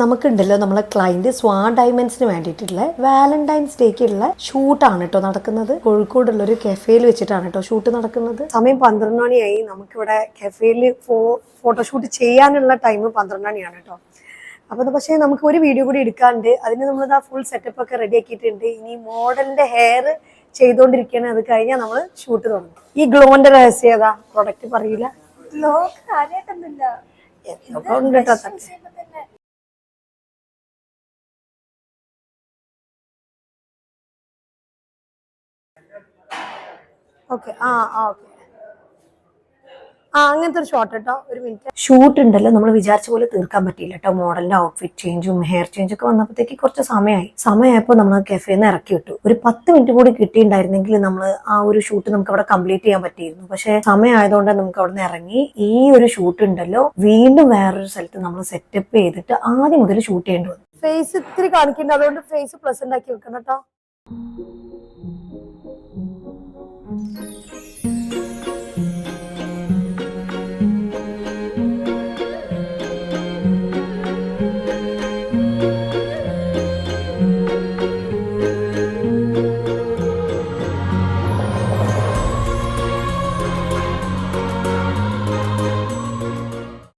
നമുക്കുണ്ടല്ലോ നമ്മളെ client swan ഡയമണ്ട്സിന് വേണ്ടിയിട്ടുള്ള Valentine's ഡേക്കുള്ള ഷൂട്ടാണ് കേട്ടോ നടക്കുന്നത്. കോഴിക്കോടുള്ള ഒരു കെഫേയിൽ വെച്ചിട്ടാണ് കേട്ടോ ഷൂട്ട് നടക്കുന്നത്. സമയം 12 മണിയായി. നമുക്കിവിടെ കെഫേയിൽ ഫോട്ടോഷൂട്ട് ചെയ്യാനുള്ള ടൈം 12 മണിയാണ് കേട്ടോ. അപ്പോൾ പക്ഷേ നമുക്ക് ഒരു വീഡിയോ കൂടി എടുക്കാണ്ട് അതിന് നമ്മളിതാ ഫുൾ സെറ്റപ്പ് ഒക്കെ റെഡി ആക്കിയിട്ടുണ്ട്. ഇനി മോഡലിന്റെ ഹെയർ ചെയ്തുകൊണ്ടിരിക്കുകയാണ്. അത് കഴിഞ്ഞാൽ നമ്മൾ ഷൂട്ട് തുടങ്ങും. ഈ ഗ്ലോന്റെ രഹസ്യം ഏതാ? പ്രൊഡക്റ്റ് പറയില്ല. ഗ്ലോ കാര്യമായിട്ടൊന്നുമില്ല. ഓക്കെ ഓക്കെ അങ്ങനത്തെ ഒരു ഷോട്ട് കേട്ടോ. ഒരു മിനിറ്റ്. ഷൂട്ട് ഉണ്ടല്ലോ നമ്മൾ വിചാരിച്ച പോലെ തീർക്കാൻ പറ്റിയില്ല കേട്ടോ. മോഡലിന്റെ ഔട്ട്ഫിറ്റ് ചേഞ്ചും ഹെയർ ചേഞ്ചും ഒക്കെ വന്നപ്പോഴത്തേക്ക് കുറച്ച് സമയമായപ്പോൾ നമ്മൾ കെഫേന്ന് ഇറക്കി വിട്ടു. ഒരു 10 മിനിറ്റ് കൂടി കിട്ടിയിട്ടുണ്ടായിരുന്നെങ്കിൽ നമ്മൾ ആ ഒരു ഷൂട്ട് നമുക്ക് അവിടെ കംപ്ലീറ്റ് ചെയ്യാൻ പറ്റിയിരുന്നു. പക്ഷെ സമയമായതുകൊണ്ട് നമുക്ക് അവിടെ നിന്ന് ഇറങ്ങി ഈ ഒരു ഷൂട്ട് ഉണ്ടല്ലോ വീണ്ടും വേറൊരു സ്ഥലത്ത് നമ്മൾ സെറ്റപ്പ് ചെയ്തിട്ട് ആദ്യം മുതൽ ഷൂട്ട് ചെയ്യേണ്ടി വന്നു. ഫേസ് ഇത്തിരി കാണിക്കുന്നുണ്ട്, അതുകൊണ്ട് ഫേസ് പ്ലസന്റ് ആക്കി വെക്കണം കേട്ടോ.